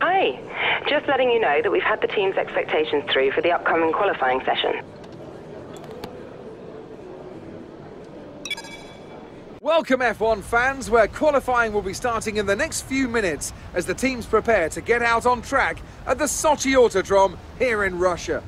Hi, just letting you know that we've had the team's expectations through for the upcoming qualifying session. Welcome F1 fans, where qualifying will be starting in the next few minutes as the teams prepare to get out on track at the Sochi Autodrome here in Russia.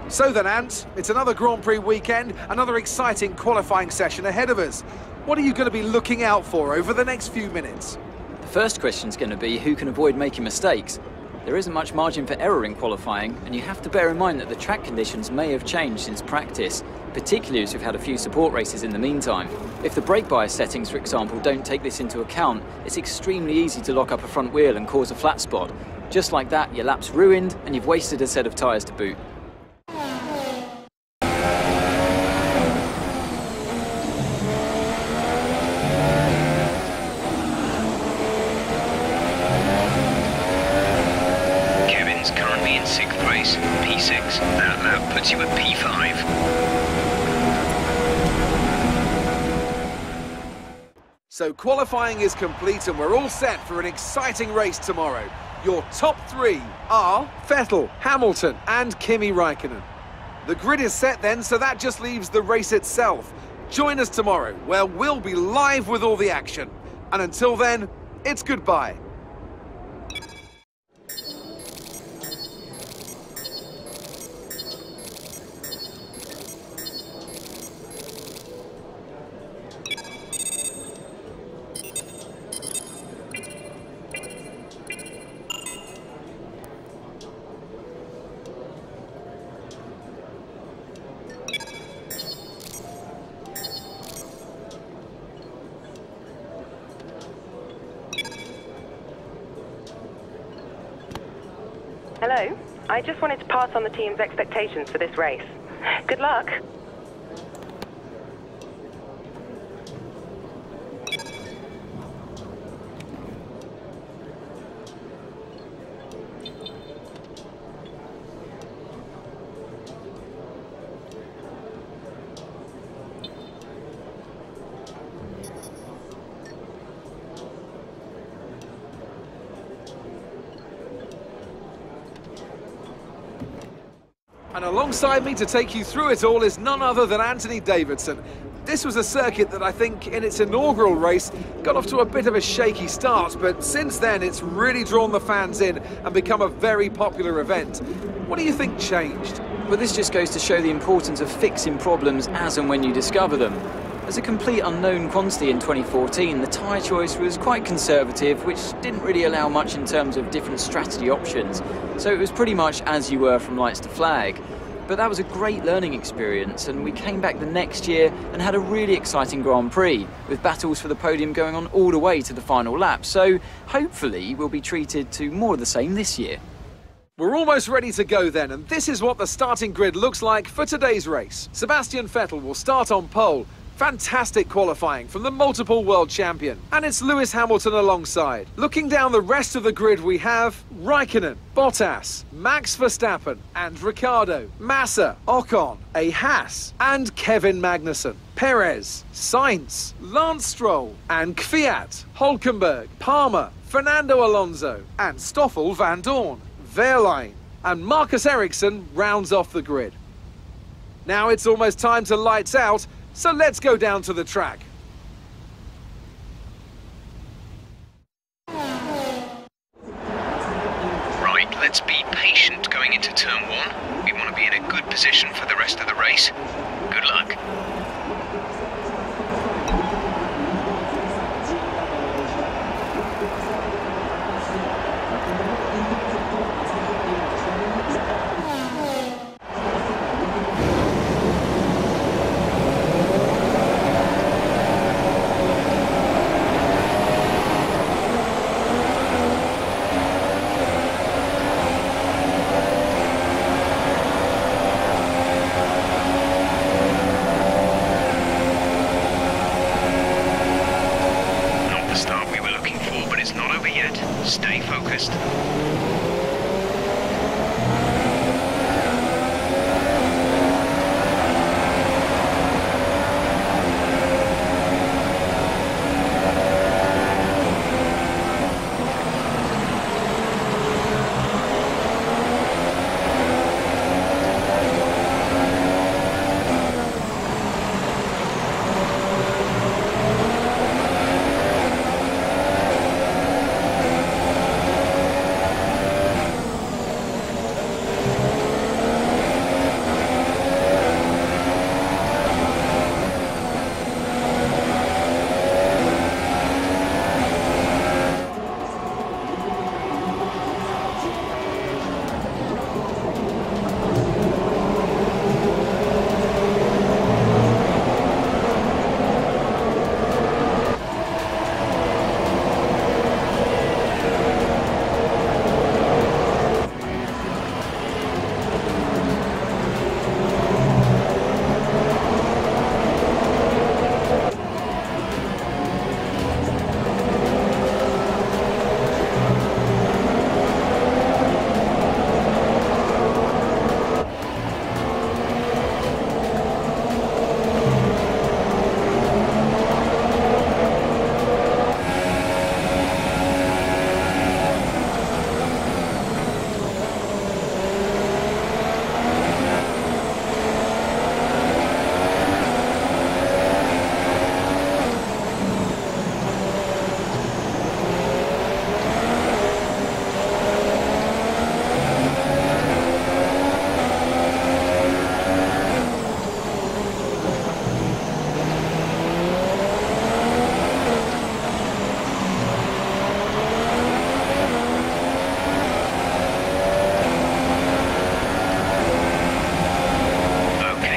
So then, Ant, it's another Grand Prix weekend, another exciting qualifying session ahead of us. What are you going to be looking out for over the next few minutes? The first question is going to be who can avoid making mistakes. There isn't much margin for error in qualifying, and you have to bear in mind that the track conditions may have changed since practice, particularly as we've had a few support races in the meantime. If the brake bias settings, for example, don't take this into account, it's extremely easy to lock up a front wheel and cause a flat spot. Just like that, your lap's ruined, and you've wasted a set of tyres to boot. P6, that lap puts you at P5. So qualifying is complete and we're all set for an exciting race tomorrow. Your top three are Vettel, Hamilton and Kimi Räikkönen. The grid is set then, so that just leaves the race itself. Join us tomorrow, where we'll be live with all the action. And until then, it's goodbye. Hello, I just wanted to pass on the team's expectations for this race. Good luck. And alongside me to take you through it all is none other than Anthony Davidson. This was a circuit that I think in its inaugural race got off to a bit of a shaky start, but since then it's really drawn the fans in and become a very popular event. What do you think changed? Well, this just goes to show the importance of fixing problems as and when you discover them. As a complete unknown quantity in 2014, the tyre choice was quite conservative, which didn't really allow much in terms of different strategy options. So it was pretty much as you were from lights to flag. But that was a great learning experience, and we came back the next year and had a really exciting Grand Prix, with battles for the podium going on all the way to the final lap. So hopefully we'll be treated to more of the same this year. We're almost ready to go then, and this is what the starting grid looks like for today's race. Sebastian Vettel will start on pole. Fantastic qualifying from the multiple world champion. And it's Lewis Hamilton alongside. Looking down the rest of the grid, we have Räikkönen, Bottas, Max Verstappen and Ricciardo, Massa, Ocon, a Haas and Kevin Magnussen, Perez, Sainz, Lance Stroll and Kvyat, Hülkenberg, Palmer, Fernando Alonso and Stoffel van Dorn, Wehrlein and Marcus Ericsson rounds off the grid. Now it's almost time to lights out, so let's go down to the track. Right, let's be patient going into turn one. We want to be in a good position for the rest of the race. Good luck.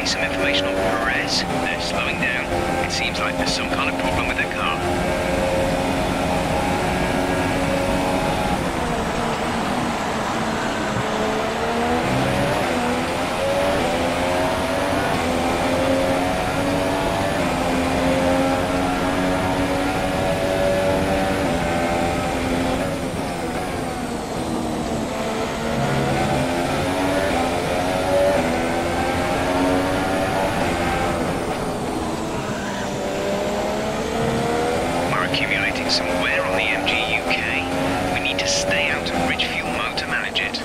Okay, some information on Perez. They're slowing down. It seems like there's some kind of problem with their car. Accumulating some wear on the MG UK. We need to stay out of rich fuel mode to manage it.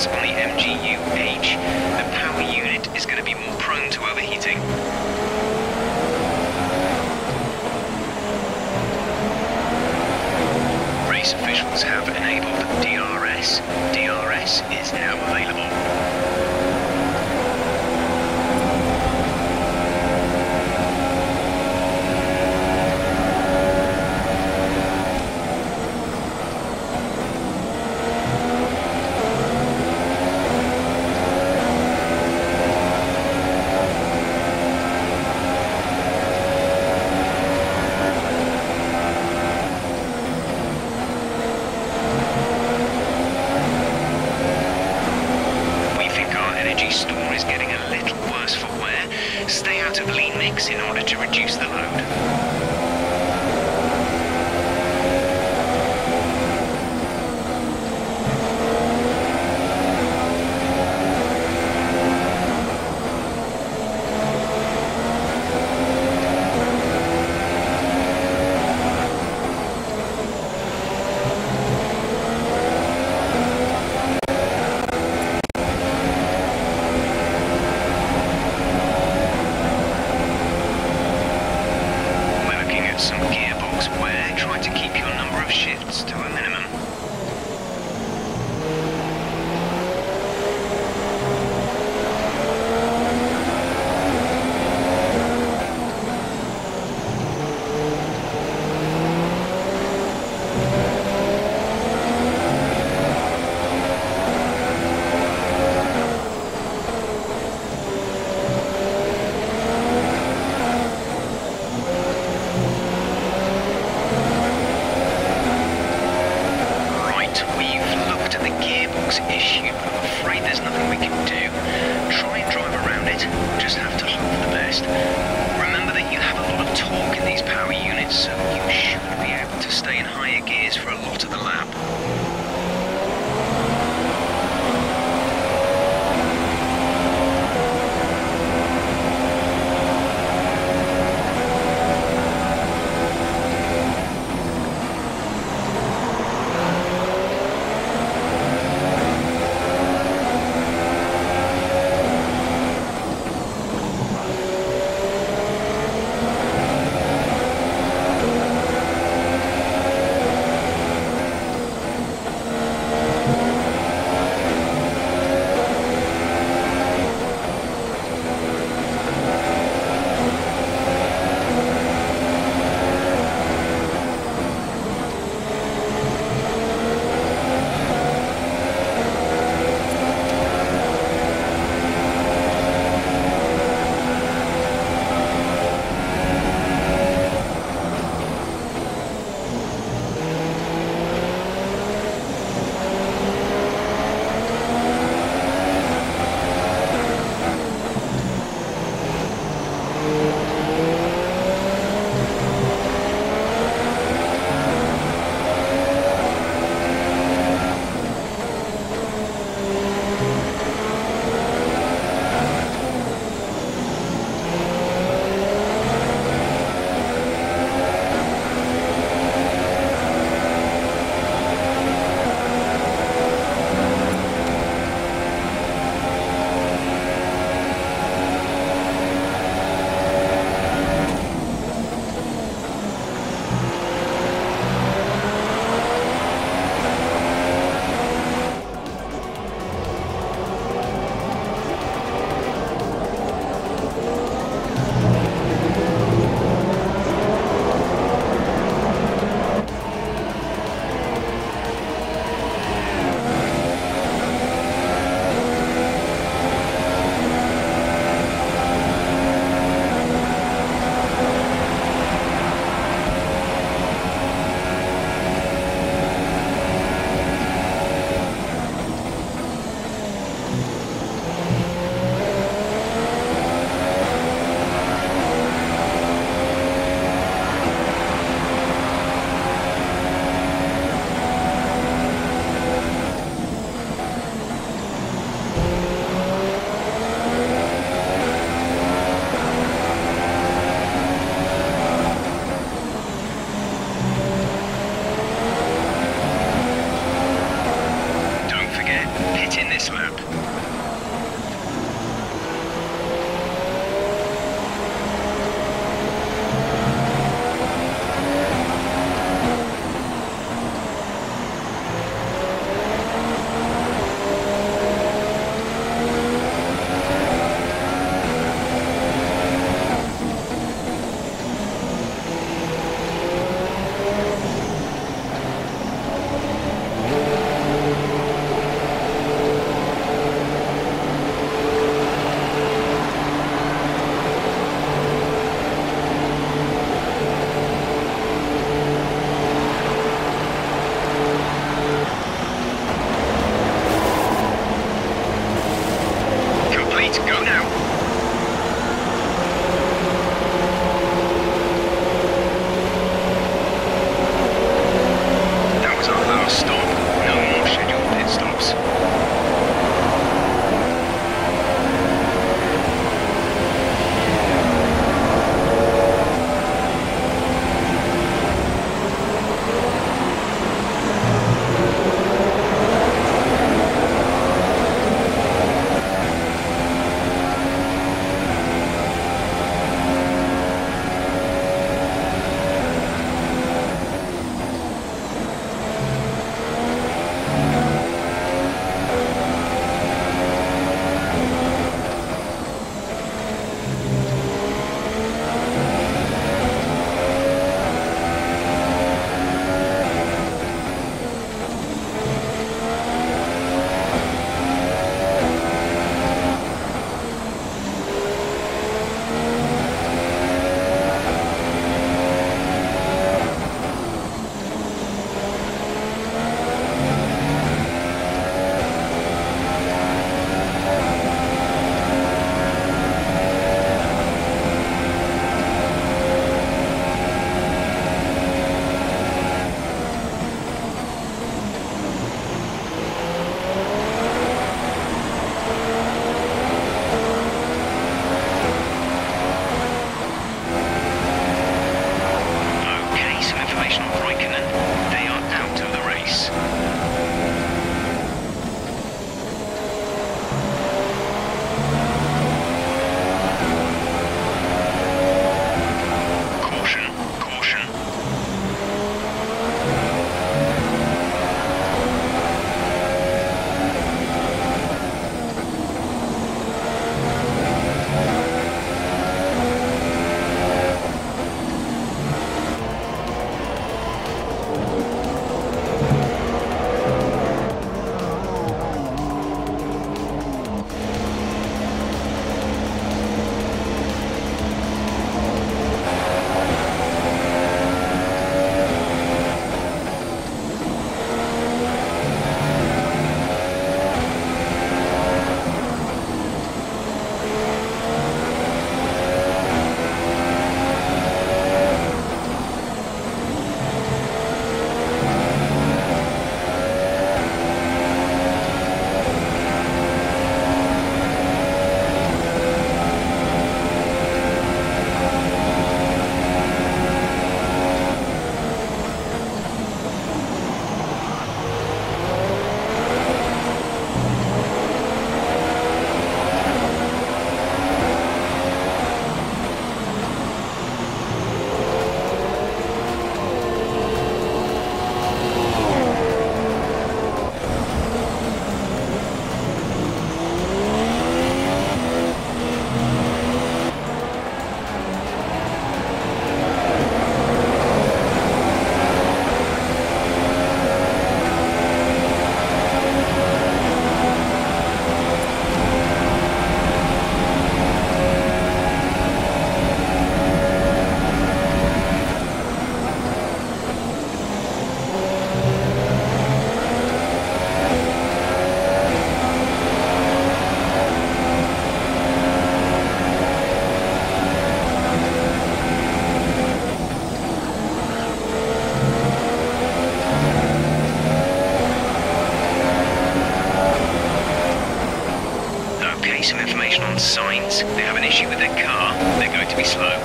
On the MGU-H, the power unit is going to be more prone to overheating. Race officials have enabled DRS. DRS is now available. Store is getting a little worse for wear. Stay out of lean mix in order to reduce the load. Some gearbox wear, try to keep your number of shifts to a minimum. Issue, but I'm afraid there's nothing we can do. Try and drive around it, just have to hope for the best. Remember that you have a lot of torque in these power units, so you should be able to stay in higher gears for a lot of the lap. with their car, they're going to be slow.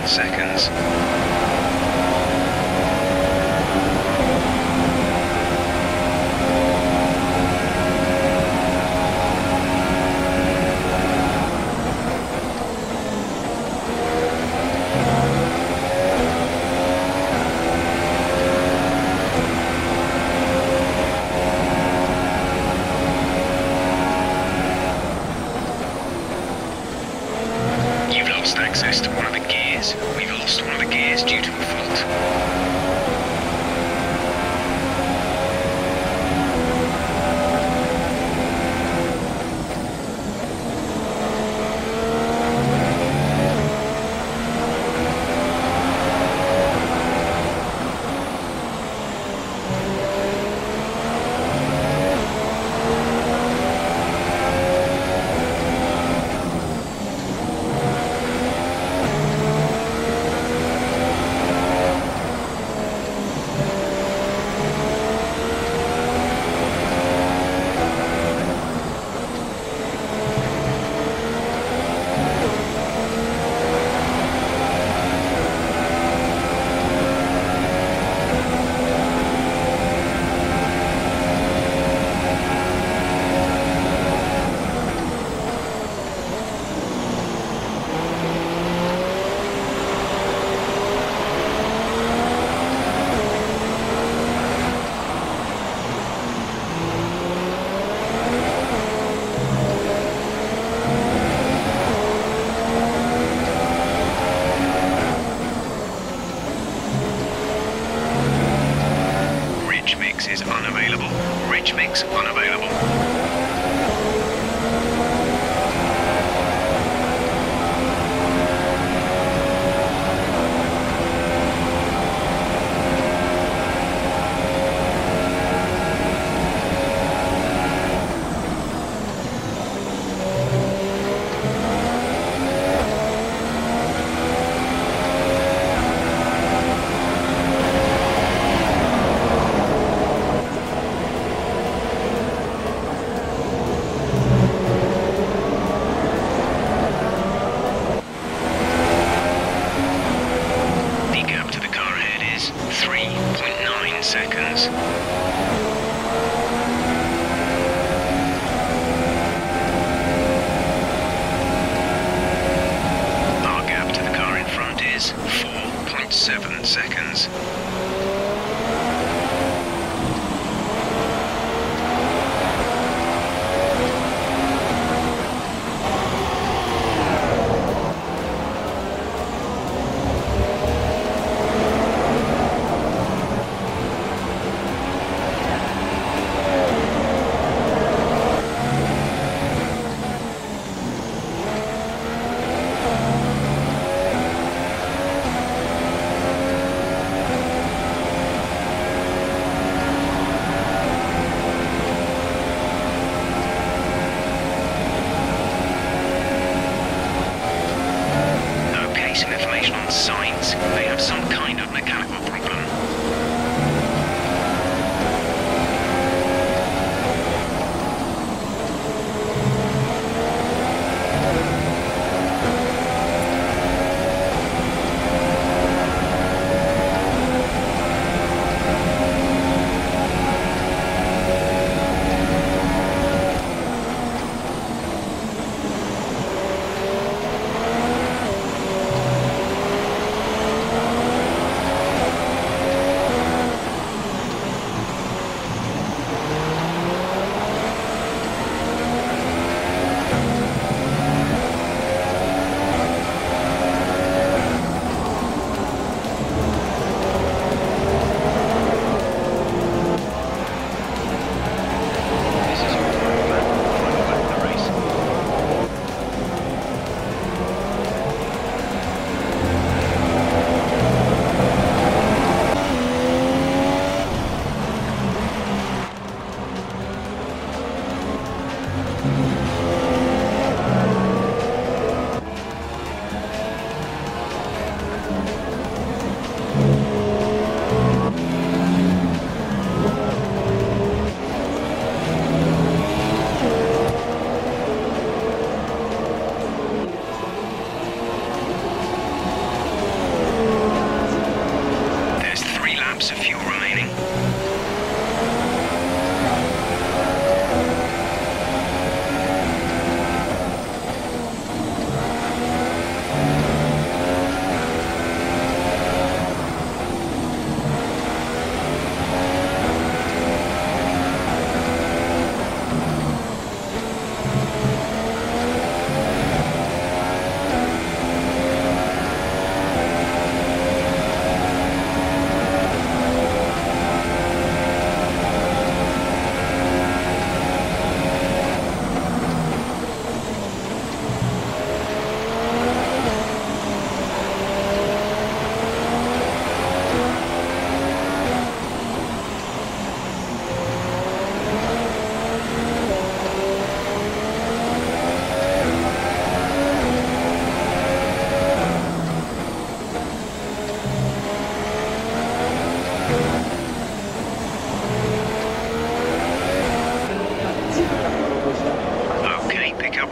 Seconds. You've lost access to one of the gears. We've lost one of the gears due to a fault.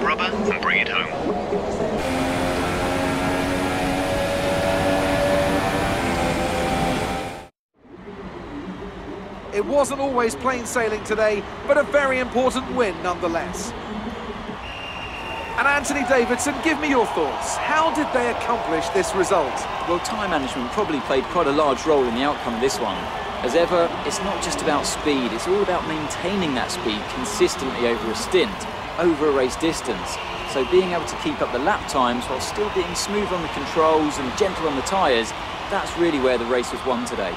rubber and bring it home. It wasn't always plain sailing today, but a very important win nonetheless. And Anthony Davidson, give me your thoughts. How did they accomplish this result? Well, time management probably played quite a large role in the outcome of this one. As ever, it's not just about speed, it's all about maintaining that speed consistently over a stint, over a race distance. So being able to keep up the lap times while still being smooth on the controls and gentle on the tyres, that's really where the race was won today.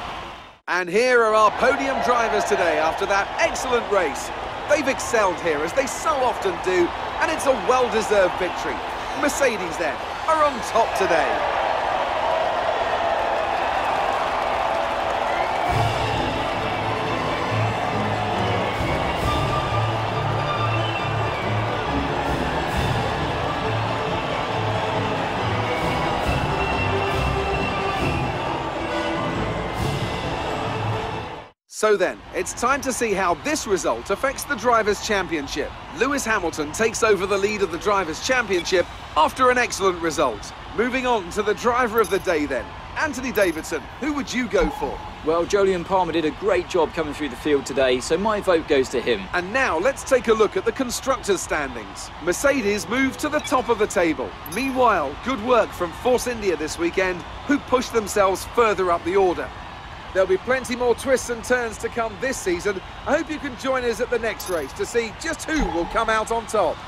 And here are our podium drivers today after that excellent race. They've excelled here, as they so often do, and it's a well-deserved victory. Mercedes, then, are on top today. So then, it's time to see how this result affects the Drivers' Championship. Lewis Hamilton takes over the lead of the Drivers' Championship after an excellent result. Moving on to the driver of the day then. Anthony Davidson, who would you go for? Well, Jolyon Palmer did a great job coming through the field today, so my vote goes to him. And now let's take a look at the constructors' standings. Mercedes moved to the top of the table. Meanwhile, good work from Force India this weekend, who pushed themselves further up the order. There'll be plenty more twists and turns to come this season. I hope you can join us at the next race to see just who will come out on top.